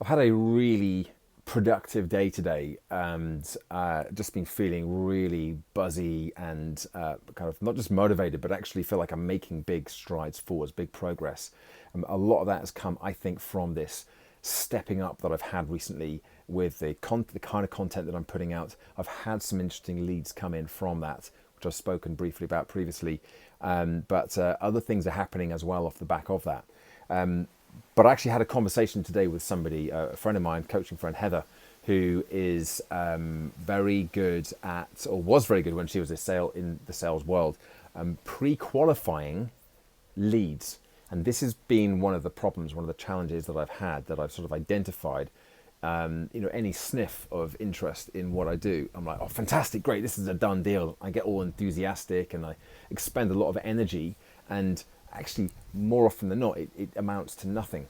I've had a really productive day today, and just been feeling really buzzy and kind of not just motivated, but actually feel like I'm making big strides forwards, big progress. A lot of that has come, I think, from this stepping up that I've had recently with the kind of content that I'm putting out. I've had some interesting leads come in from that, which I've spoken briefly about previously, but other things are happening as well off the back of that. But I actually had a conversation today with somebody, a friend of mine, coaching friend Heather, who is very good at, or was very good when she was in the sales world, pre-qualifying leads. And this has been one of the problems, one of the challenges that I've had, that I've sort of identified. Any sniff of interest in what I do, I'm like, oh, fantastic, great, this is a done deal. I get all enthusiastic and I expend a lot of energy, and actually, more often than not, it amounts to nothing.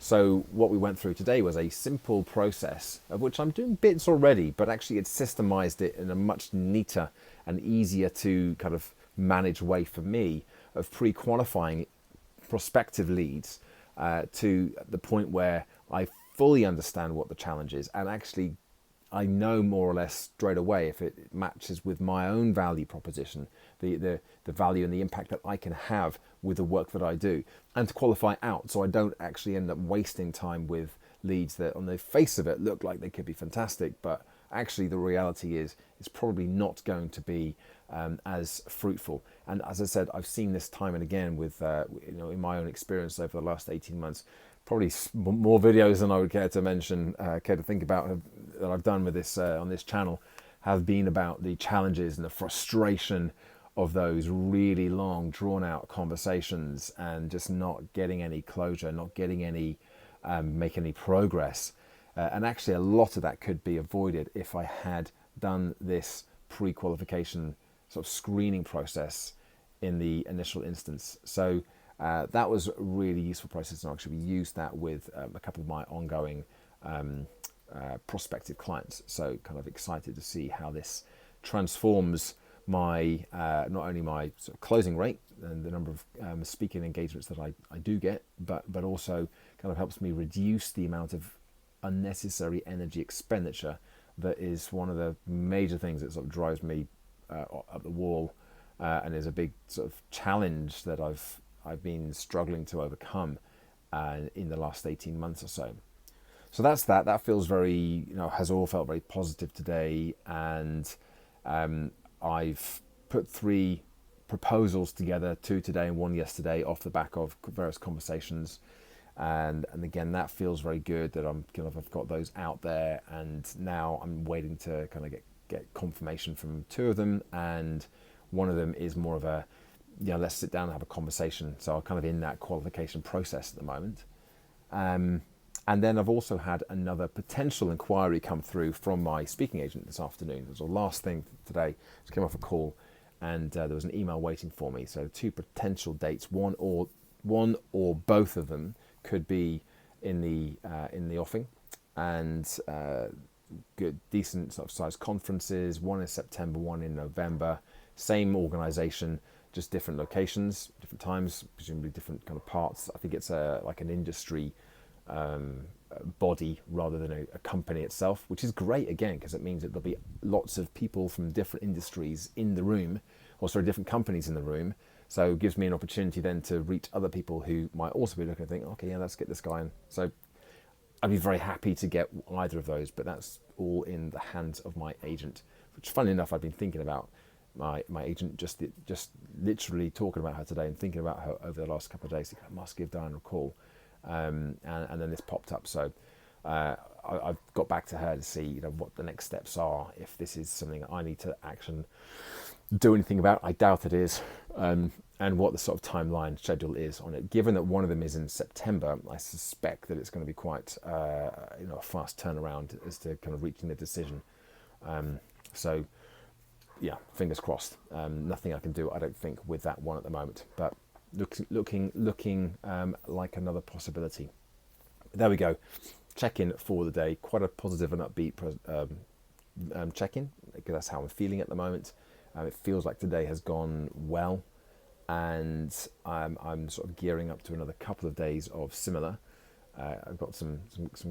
So what we went through today was a simple process of which I'm doing bits already, but actually it's systemized it in a much neater and easier to kind of manage way for me of pre-qualifying prospective leads to the point where I fully understand what the challenge is, and actually I know more or less straight away if it matches with my own value proposition, the value and the impact that I can have with the work that I do, and to qualify out so I don't actually end up wasting time with leads that on the face of it look like they could be fantastic, but actually the reality is it's probably not going to be as fruitful. And as I said, I've seen this time and again with in my own experience over the last 18 months. Probably more videos than I would care to mention, care to think about, that I've done with this on this channel have been about the challenges and the frustration of those really long, drawn-out conversations and just not getting any closure, not getting any make any progress. And actually, a lot of that could be avoided if I had done this pre-qualification sort of screening process in the initial instance. So that was a really useful process, and actually we used that with a couple of my ongoing prospective clients. So kind of excited to see how this transforms my not only my sort of closing rate and the number of speaking engagements that I do get, but also kind of helps me reduce the amount of unnecessary energy expenditure that is one of the major things that sort of drives me up the wall, and is a big sort of challenge that I've been struggling to overcome in the last 18 months or so. So that's that. That feels very, has all felt very positive today. And I've put 3 proposals together, 2 today and 1 yesterday, off the back of various conversations. And again, that feels very good that I've got those out there. And now I'm waiting to kind of get confirmation from 2 of them. And one of them is more of a, let's sit down and have a conversation. So I'm kind of in that qualification process at the moment. And then I've also had another potential inquiry come through from my speaking agent this afternoon. It was the last thing today. Just came off a call, and there was an email waiting for me. So 2 potential dates, one or both of them could be in the offing, and good, decent sort of size conferences. One in September, one in November. Same organisation, just different locations, different times, presumably different kind of parts. I think it's like an industry body rather than a company itself, which is great again, because it means that there'll be lots of people from different industries in the room, or sorry, different companies in the room. So it gives me an opportunity then to reach other people who might also be looking and think, okay, yeah, let's get this guy in. So I'd be very happy to get either of those, but that's all in the hands of my agent, which, funnily enough, I've been thinking about my agent, just literally talking about her today and thinking about her over the last couple of days. I must give Diane a call. And then this popped up. So I've got back to her to see what the next steps are, if this is something I need to do anything about. I doubt it is. And what the sort of timeline schedule is on it. Given that one of them is in September, I suspect that it's going to be quite a fast turnaround as to kind of reaching the decision. So yeah, fingers crossed. Nothing I can do, I don't think, with that one at the moment, but looking like another possibility. There we go. Check-in for the day. Quite a positive and upbeat check-in, because that's how I'm feeling at the moment. It feels like today has gone well, and I'm sort of gearing up to another couple of days of similar. I've got some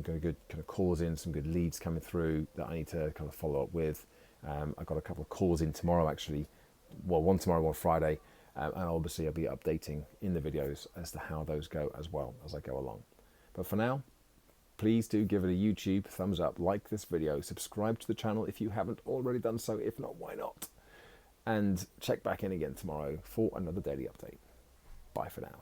good kind of calls in, some good leads coming through that I need to kind of follow up with. I've got a couple of calls in tomorrow actually, well, one tomorrow, one Friday, and obviously I'll be updating in the videos as to how those go as well as I go along. But for now, please do give it a YouTube thumbs up, like this video, subscribe to the channel if you haven't already done so. If not, why not? And check back in again tomorrow for another daily update. Bye for now.